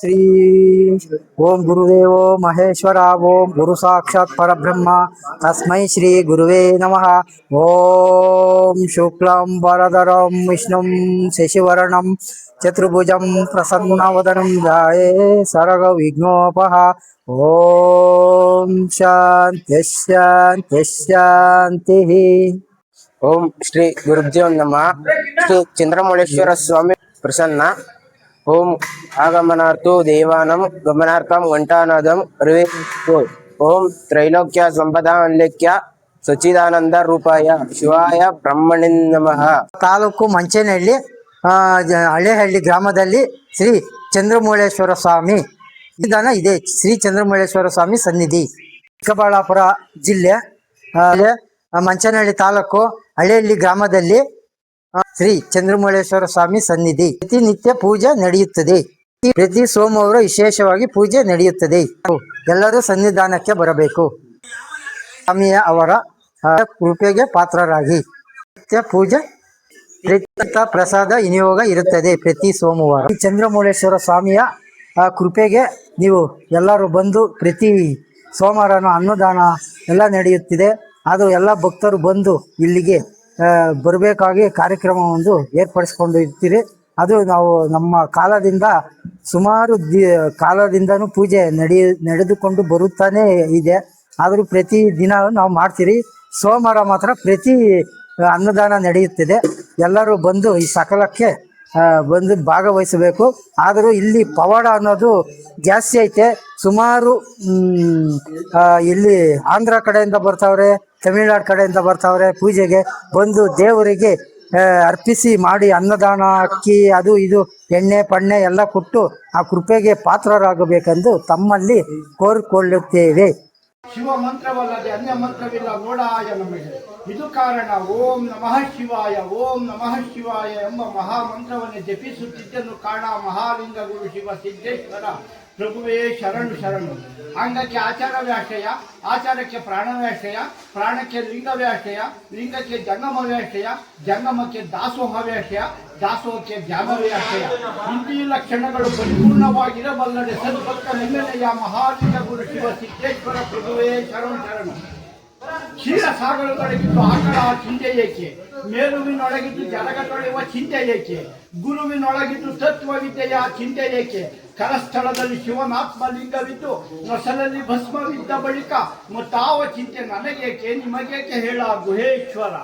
श्री ओम गुरुदेवो महेश्वरा ओम गुरु साक्षात् परब्रह्म तस्मै श्री गुरुवे नमः। ओम शुक्लं वरदरं विष्णुं शशिवर्णं चतुर्भुजं प्रसन्नवदनं ध्याये सर्वविघ्नोपः। ओम शांति शांति शांति। ओम श्री गुरुभ्यो नमः। श्री चंद्रमौळेश्वर स्वामी प्रसन्न। ओम आगमनार्थो देवानं गमनार्थं घंटानादं प्रवेशो। ओम त्रैलोक्य संपदा अनलेख्य सच्चिदानंद रूपाय शिवाय ब्रह्मणे नमः। ತಾಲೂಕು ಮಂಚೇನಹಳ್ಳಿ ಹಳೆಹಳ್ಳಿ ಗ್ರಾಮದಲ್ಲಿ ಶ್ರೀ ಚಂದ್ರಮೌಳೇಶ್ವರ ಸ್ವಾಮಿ ನಿಧಾನ ಇದೆ. ಶ್ರೀ ಚಂದ್ರಮೌಳೇಶ್ವರ ಸ್ವಾಮಿ ಸನ್ನಿಧಿ ಚಿಕ್ಕಬಳ್ಳಾಪುರ ಜಿಲ್ಲೆ ಮಂಚೇನಹಳ್ಳಿ ತಾಲೂಕು ಹಳೆಹಳ್ಳಿ ಗ್ರಾಮದಲ್ಲಿ ಶ್ರೀ ಚಂದ್ರಮೌಳೇಶ್ವರ ಸ್ವಾಮಿ ಸನ್ನಿಧಿ ಪ್ರತಿನಿತ್ಯ ಪೂಜೆ ನಡೆಯುತ್ತದೆ. ಪ್ರತಿ ಸೋಮವಾರ ವಿಶೇಷವಾಗಿ ಪೂಜೆ ನಡೆಯುತ್ತದೆ. ಎಲ್ಲರೂ ಸನ್ನಿಧಾನಕ್ಕೆ ಬರಬೇಕು. ಸ್ವಾಮಿಯ ಅವರ ಕೃಪೆಗೆ ಪಾತ್ರರಾಗಿ ನಿತ್ಯ ಪೂಜೆ ಪ್ರಸಾದ ವಿನಿಯೋಗ ಇರುತ್ತದೆ ಪ್ರತಿ ಸೋಮವಾರ. ಚಂದ್ರಮೌಳೇಶ್ವರ ಸ್ವಾಮಿಯ ಕೃಪೆಗೆ ನೀವು ಎಲ್ಲರೂ ಬಂದು ಪ್ರತಿ ಸೋಮವಾರನೂ ಅನ್ನದಾನ ಎಲ್ಲ ನಡೆಯುತ್ತಿದೆ. ಅದು ಎಲ್ಲ ಭಕ್ತರು ಬಂದು ಇಲ್ಲಿಗೆ ಬರಬೇಕಾಗಿ ಕಾರ್ಯಕ್ರಮ ಒಂದು ಏರ್ಪಡಿಸ್ಕೊಂಡು ಇರ್ತೀರಿ. ಅದು ನಾವು ನಮ್ಮ ಕಾಲದಿಂದ ಸುಮಾರು ಕಾಲದಿಂದನೂ ಪೂಜೆ ನಡೆದುಕೊಂಡು ಬರುತ್ತಾನೇ ಇದೆ. ಆದರೂ ಪ್ರತಿ ದಿನ ನಾವು ಮಾಡ್ತೀರಿ. ಸೋಮವಾರ ಮಾತ್ರ ಪ್ರತಿ ಅನ್ನದಾನ ನಡೆಯುತ್ತಿದೆ. ಎಲ್ಲರೂ ಬಂದು ಈ ಸಕಲಕ್ಕೆ ಬಂದು ಭಾಗವಹಿಸಬೇಕು. ಆದರೂ ಇಲ್ಲಿ ಪವಾಡ ಅನ್ನೋದು ಜಾಸ್ತಿ ಐತೆ. ಸುಮಾರು ಇಲ್ಲಿ ಆಂಧ್ರ ಕಡೆಯಿಂದ ಬರ್ತಾವ್ರೆ, ತಮಿಳ್ನಾಡು ಕಡೆಯಿಂದ ಬರ್ತಾವ್ರೆ. ಪೂಜೆಗೆ ಬಂದು ದೇವರಿಗೆ ಅರ್ಪಿಸಿ ಮಾಡಿ ಅನ್ನದಾನ ಅಕ್ಕಿ ಅದು ಇದು ಎಣ್ಣೆ ಪಣ್ಣೆ ಎಲ್ಲ ಕೊಟ್ಟು ಆ ಕೃಪೆಗೆ ಪಾತ್ರರಾಗಬೇಕೆಂದು ತಮ್ಮಲ್ಲಿ ಕೋರಿಕೊಳ್ಳುತ್ತೇವೆ. ಶಿವ ಮಂತ್ರವಲ್ಲದೆ ಅನ್ಯ ಮಂತ್ರವಿಲ್ಲ ನೋಡಾಯ ನಮಗೆ. ಇದು ಕಾರಣ ಓಂ ನಮಃ ಶಿವಾಯ ಓಂ ನಮಃ ಶಿವಾಯ ಎಂಬ ಮಹಾಮಂತ್ರವನ್ನು ಜಪಿಸುತ್ತಿದ್ದನ್ನು ಕಾಣ ಮಹಾಲಿಂಗ ಗುರು ಶಿವ ಸಿದ್ದೇಶ್ವರ ಪ್ರಭುವೇ ಶರಣು ಶರಣು. ಅಂಗಕ್ಕೆ ಆಚಾರವ್ಯಾಶ್ರಯ, ಆಚಾರಕ್ಕೆ ಪ್ರಾಣವ್ಯಾಶ್ರಯ, ಪ್ರಾಣಕ್ಕೆ ಲಿಂಗವ್ಯಾಶ್ರಯ, ಲಿಂಗಕ್ಕೆ ಜಂಗಮವ್ಯಾಶ್ರಯ, ಜಂಗಮಕ್ಕೆ ದಾಸೋಹವ್ಯಾಶ್ರಯ, ದಾಸೋಹಕ್ಕೆ ಧ್ಯಾನವ್ಯಾಶ್ರಯ. ಇಂದಿ ಲಕ್ಷಣಗಳು ಪರಿಪೂರ್ಣವಾಗಿರಬಲ್ಲದೆ ಸದ್ಭಕ್ತ ನಿಮ್ಮೆಲೆಯ ಮಹಾಲಿಂಗ ಗುರು ಶಿವ ಸಿದ್ದೇಶ್ವರ ಪ್ರಭುವೇ ಶರಣು ಶರಣು. ಕ್ಷೀರ ಸಾಗರದೊಳಗಿದ್ದು ಆಕಳ ಚಿಂತೆ ಏಕೆ, ಮೇಲುವಿನೊಳಗಿದ್ದು ಜಲಗ ತೊಳೆಯುವ ಚಿಂತೆ ಏಕೆ, ಗುರುವಿನೊಳಗಿದ್ದು ತತ್ವವಿದ್ಯೆಯ ಚಿಂತೆ ಏಕೆ. ಕರಸ್ಥಳದಲ್ಲಿ ಶಿವನಾತ್ಮಲಿಂಗವಿದ್ದು ನೊಸಲಲ್ಲಿ ಭಸ್ಮವಿದ್ದ ಬಳಿಕ ಮತ್ತಾವ ಚಿಂತೆ ನನಗೇಕೆ ನಿಮಗೇಕೆ ಹೇಳ ಗುಹೇಶ್ವರ.